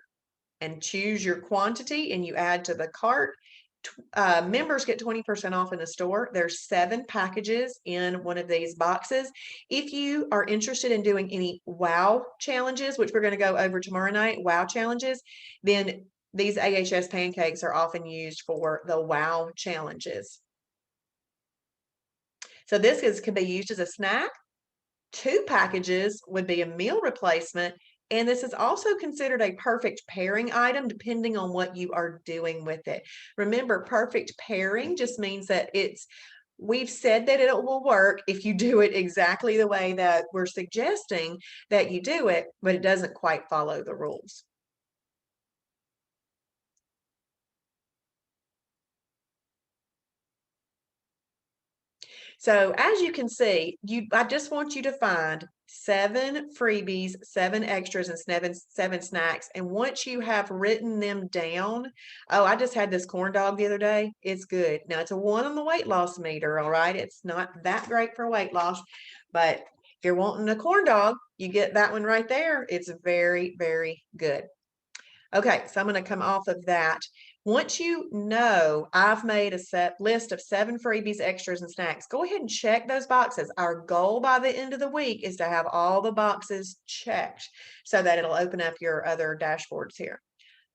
and choose your quantity and you add to the cart. Members get 20% off in the store. There's 7 packages in one of these boxes. If you are interested in doing any wow challenges, which we're going to go over tomorrow night, wow challenges, then these AHS pancakes are often used for the wow challenges. So this can be used as a snack. 2 packages would be a meal replacement, And this is also considered a perfect pairing item depending on what you are doing with it. Remember, perfect pairing just means that we've said that it will work if you do it exactly the way that we're suggesting that you do it, but it doesn't quite follow the rules. So as you can see, I just want you to find 7 freebies, 7 extras, and seven snacks. And once you have written them down, oh, I just had this corn dog the other day. It's good. Now it's a 1 on the weight loss meter, all right? It's not that great for weight loss, but if you're wanting a corn dog, you get that one right there. It's very, very good. Okay, so I'm going to come off of that. Once you know I've made a set list of 7 freebies, extras, and snacks, go ahead and check those boxes. Our goal by the end of the week is to have all the boxes checked so that it'll open up your other dashboards here.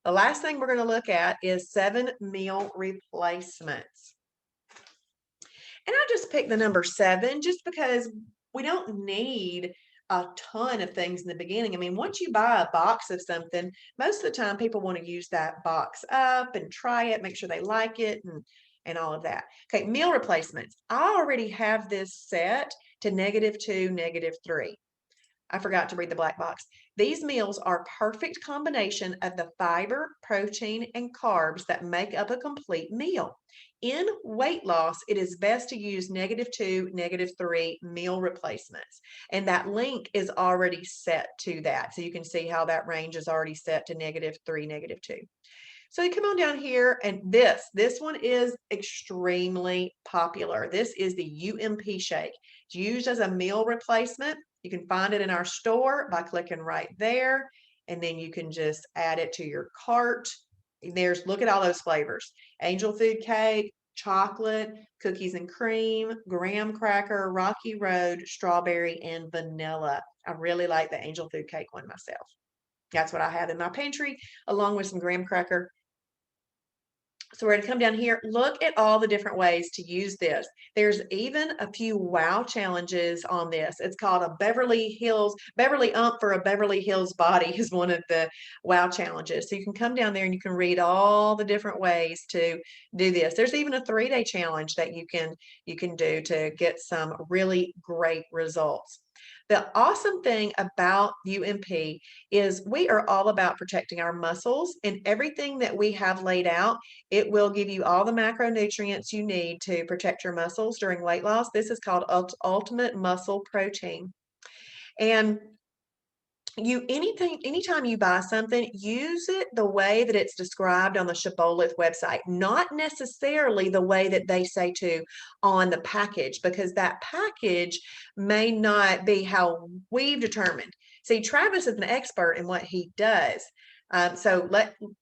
The last thing we're going to look at is 7 meal replacements. And I just picked the number 7 just because we don't need a ton of things in the beginning. I mean, once you buy a box of something, most of the time people want to use that box up and try it, make sure they like it and all of that. Okay, meal replacements. I already have this set to -2, -3. I forgot to read the black box. These meals are perfect combination of the fiber, protein, and carbs that make up a complete meal. In weight loss, it is best to use -2, -3 meal replacements. And that link is already set to that. So you can see how that range is already set to -3, -2. So you come on down here and this one is extremely popular. This is the UMP shake. It's used as a meal replacement. You can find it in our store by clicking right there, and then you can just add it to your cart. Look at all those flavors. Angel food cake, chocolate, cookies and cream, graham cracker, rocky road, strawberry, and vanilla. I really like the angel food cake one myself. That's what I have in my pantry, along with some graham cracker. So we're going to come down here, look at all the different ways to use this. There's even a few wow challenges on this. It's called a Beverly Ump for a Beverly Hills body is one of the wow challenges. So you can come down there and you can read all the different ways to do this. There's even a 3-day challenge that you can do to get some really great results. The awesome thing about UMP is we are all about protecting our muscles, and everything that we have laid out, it will give you all the macronutrients you need to protect your muscles during weight loss. This is called Ultimate Muscle Protein. And anytime you buy something, use it the way that it's described on the Shibboleth website, not necessarily the way that they say to on the package, because that package may not be how we've determined. See, Travis is an expert in what he does. So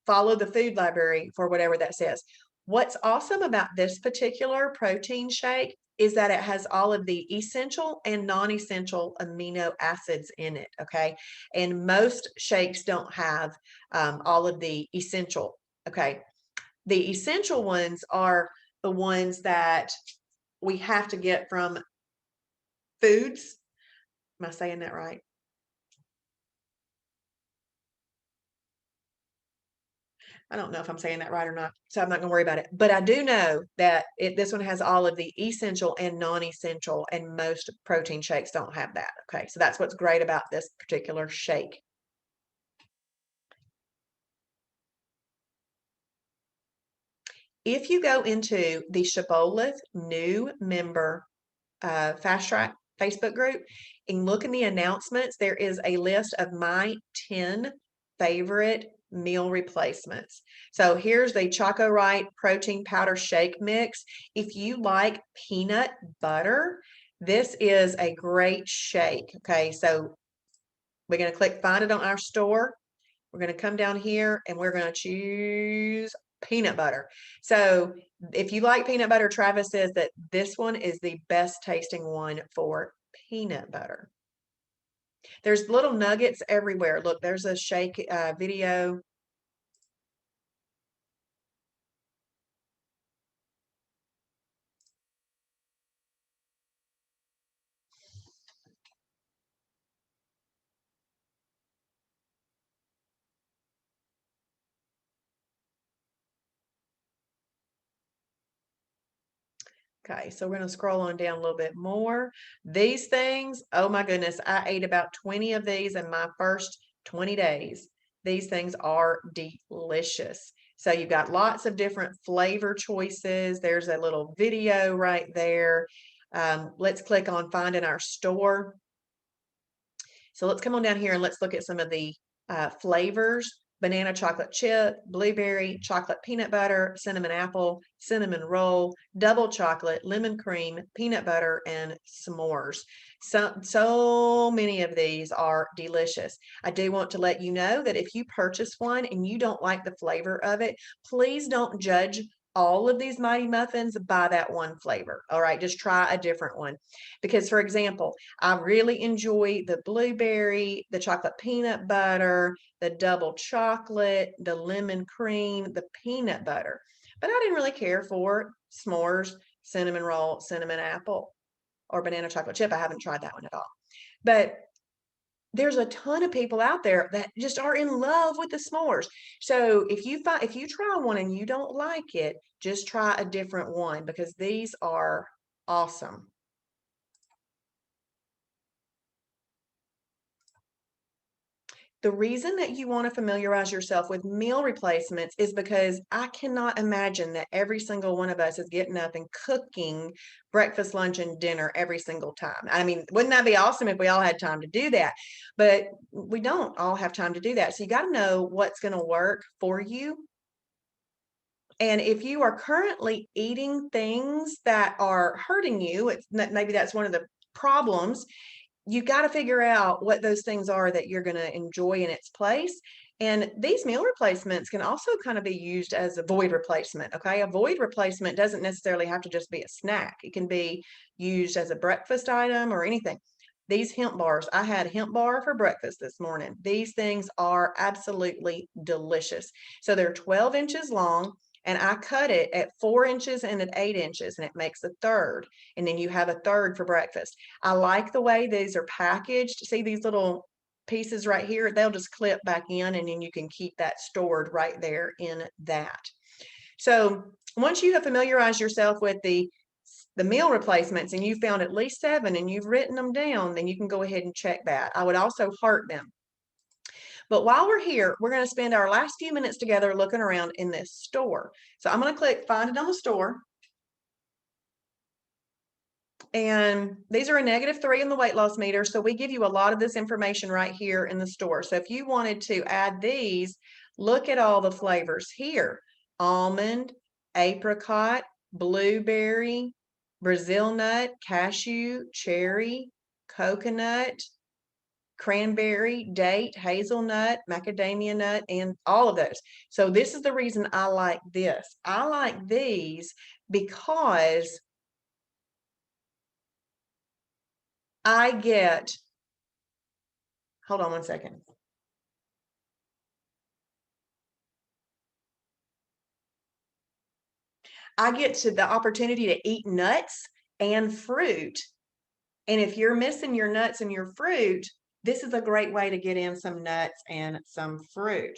follow the food library for whatever that says. What's awesome about this particular protein shake is that it has all of the essential and non-essential amino acids in it, okay? And most shakes don't have all of the essential, okay? The essential ones are the ones that we have to get from foods. Am I saying that right? I don't know if I'm saying that right or not, so I'm not going to worry about it. But I do know that this one has all of the essential and non-essential, and most protein shakes don't have that. Okay, so that's what's great about this particular shake. If you go into the Shibboleth new member Fast Track Facebook group and look in the announcements, there is a list of my 10 favorite meal replacements. So here's the Choco Right protein powder shake mix. If you like peanut butter, this is a great shake. Okay, so we're going to click find it on our store. We're going to come down here and we're going to choose peanut butter. So if you like peanut butter, Travis says that this one is the best tasting one for peanut butter. There's little nuggets everywhere. Look, there's a shake video. Okay, so we're going to scroll on down a little bit more. These things, oh my goodness, I ate about 20 of these in my first 20 days. These things are delicious. So you've got lots of different flavor choices. There's a little video right there. Let's click on Find in Our Store. So let's come on down here and let's look at some of the flavors. Banana chocolate chip, blueberry, chocolate peanut butter, cinnamon apple, cinnamon roll, double chocolate, lemon cream, peanut butter, and s'mores. So many of these are delicious. I do want to let you know that if you purchase one and you don't like the flavor of it, please don't judge all of these Mighty Muffins by that one flavor. All right, just try a different one. Because, for example, I really enjoy the blueberry, the chocolate peanut butter, the double chocolate, the lemon cream, the peanut butter. But I didn't really care for s'mores, cinnamon roll, cinnamon apple, or banana chocolate chip. I haven't tried that one at all. But there's a ton of people out there that just are in love with the s'mores. So if you try one and you don't like it, just try a different one because these are awesome. The reason that you want to familiarize yourself with meal replacements is because I cannot imagine that every single one of us is getting up and cooking breakfast, lunch, and dinner every single time. I mean, wouldn't that be awesome if we all had time to do that? But we don't all have time to do that. So you got to know what's going to work for you. And if you are currently eating things that are hurting you, maybe that's one of the problems. You got to figure out what those things are that you're going to enjoy in its place. And these meal replacements can also kind of be used as a void replacement. Okay. A void replacement doesn't necessarily have to just be a snack, it can be used as a breakfast item or anything. These hemp bars, I had hemp bar for breakfast this morning. These things are absolutely delicious. So they're 12 inches long. And I cut it at 4 inches and at 8 inches, and it makes a third. And then you have a third for breakfast. I like the way these are packaged. See these little pieces right here? They'll just clip back in, and then you can keep that stored right there in that. So once you have familiarized yourself with the meal replacements and you found at least 7 and you've written them down, then you can go ahead and check that. I would also heart them. But while we're here, we're going to spend our last few minutes together looking around in this store. So I'm going to click Find It on the Store. And these are a -3 in the weight loss meter. So we give you a lot of this information right here in the store. So if you wanted to add these, look at all the flavors here: almond, apricot, blueberry, Brazil nut, cashew, cherry, coconut, cranberry, date, hazelnut, macadamia nut, and all of those. So this is the reason I like this. I like these because I get, hold on one second. I get to the opportunity to eat nuts and fruit. And if you're missing your nuts and your fruit, this is a great way to get in some nuts and some fruit.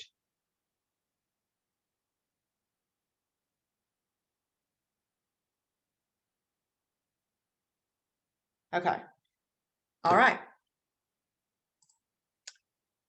Okay. All right.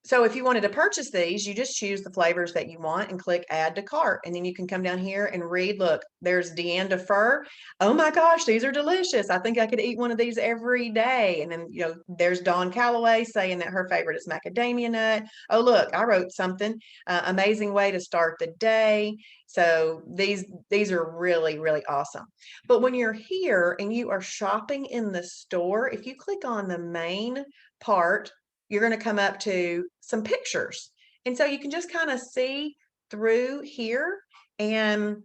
So if you wanted to purchase these, you just choose the flavors that you want and click add to cart. And then you can come down here and read, look, there's Deanne Defer. Oh my gosh, these are delicious. I think I could eat one of these every day. And then, there's Dawn Calloway saying that her favorite is macadamia nut. Oh, look, I wrote something, amazing way to start the day. So these are really, really awesome. But when you're here and you are shopping in the store, if you click on the main part, you're going to come up to some pictures. And so you can just kind of see through here. And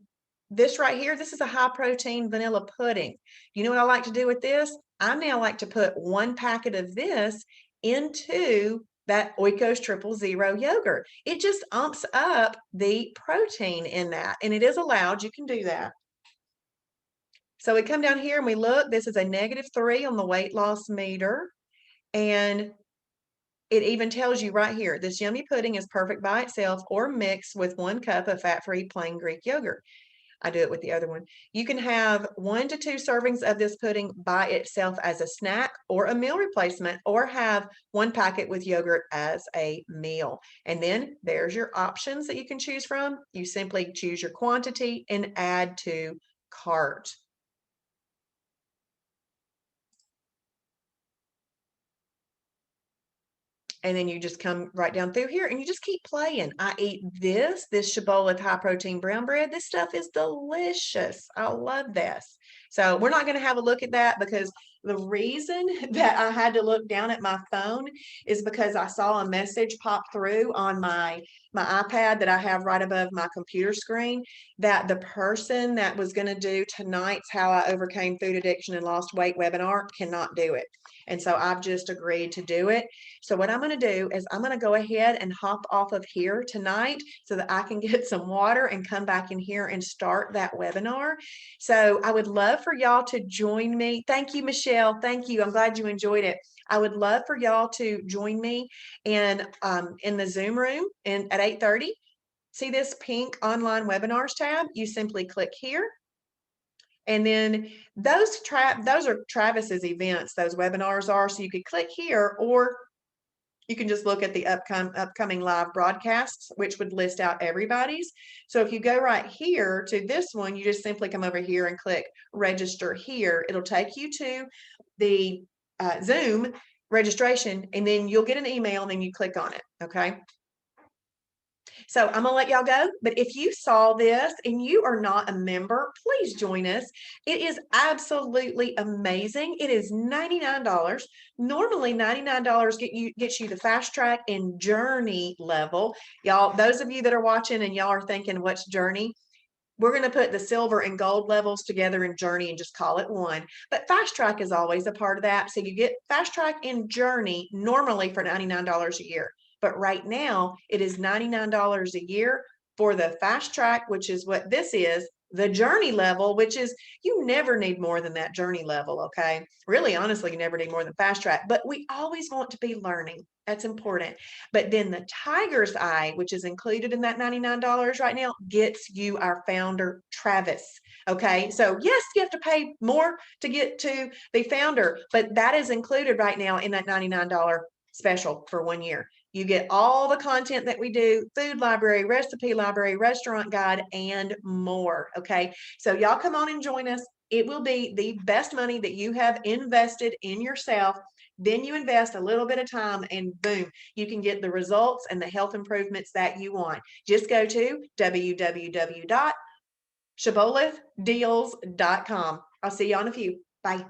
this right here, this is a high protein vanilla pudding. You know what I like to do with this? I now like to put 1 packet of this into that Oikos 000 yogurt. It just umps up the protein in that. And it is allowed. You can do that. So we come down here and we look. This is a -3 on the weight loss meter. And it even tells you right here, this yummy pudding is perfect by itself or mixed with 1 cup of fat-free plain Greek yogurt. I do it with the other one. You can have 1 to 2 servings of this pudding by itself as a snack or a meal replacement, or have 1 packet with yogurt as a meal. And then there's your options that you can choose from. You simply choose your quantity and add to cart. And then you just come right down through here and you just keep playing. I eat this Shibboleth high protein brown bread. This stuff is delicious. I love this. So we're not going to have a look at that, because the reason that I had to look down at my phone is because I saw a message pop through on my iPad that I have right above my computer screen, that the person that was going to do tonight's How I Overcame Food Addiction and Lost Weight webinar cannot do it. And so I've just agreed to do it. So what I'm going to do is I'm going to go ahead and hop off of here tonight so that I can get some water and come back in here and start that webinar. So I would love for y'all to join me. Thank you, Michelle. Thank you. I'm glad you enjoyed it. I would love for y'all to join me in the Zoom room at 8:30. See this pink online webinars tab? You simply click here. And then those are Travis's events, those webinars are. So you could click here, or you can just look at the upcoming live broadcasts, which would list out everybody's. So if you go right here to this one, you just simply come over here and click register here. It'll take you to the Zoom registration, and then you'll get an email, and then you click on it. Okay. So I'm gonna let y'all go, but if you saw this and you are not a member, please join us. It is absolutely amazing. It is $99. Normally $99 gets you the fast track and journey level. Y'all, those of you that are watching and y'all are thinking, what's journey? We're going to put the silver and gold levels together in journey and just call it one. But fast track is always a part of that. So you get fast track and journey normally for $99 a year. But right now it is $99 a year for the fast track, which is what this is, the journey level, which is, you never need more than that journey level. Okay. Really, honestly, you never need more than fast track, but we always want to be learning. That's important. But then the Tiger's Eye, which is included in that $99 right now, gets you our founder, Travis. Okay. So yes, you have to pay more to get to the founder, but that is included right now in that $99 special for 1 year. You get all the content that we do, food library, recipe library, restaurant guide, and more. Okay. So y'all come on and join us. It will be the best money that you have invested in yourself. Then you invest a little bit of time and boom, you can get the results and the health improvements that you want. Just go to www.shibbolethdeals.com. I'll see you on a few. Bye.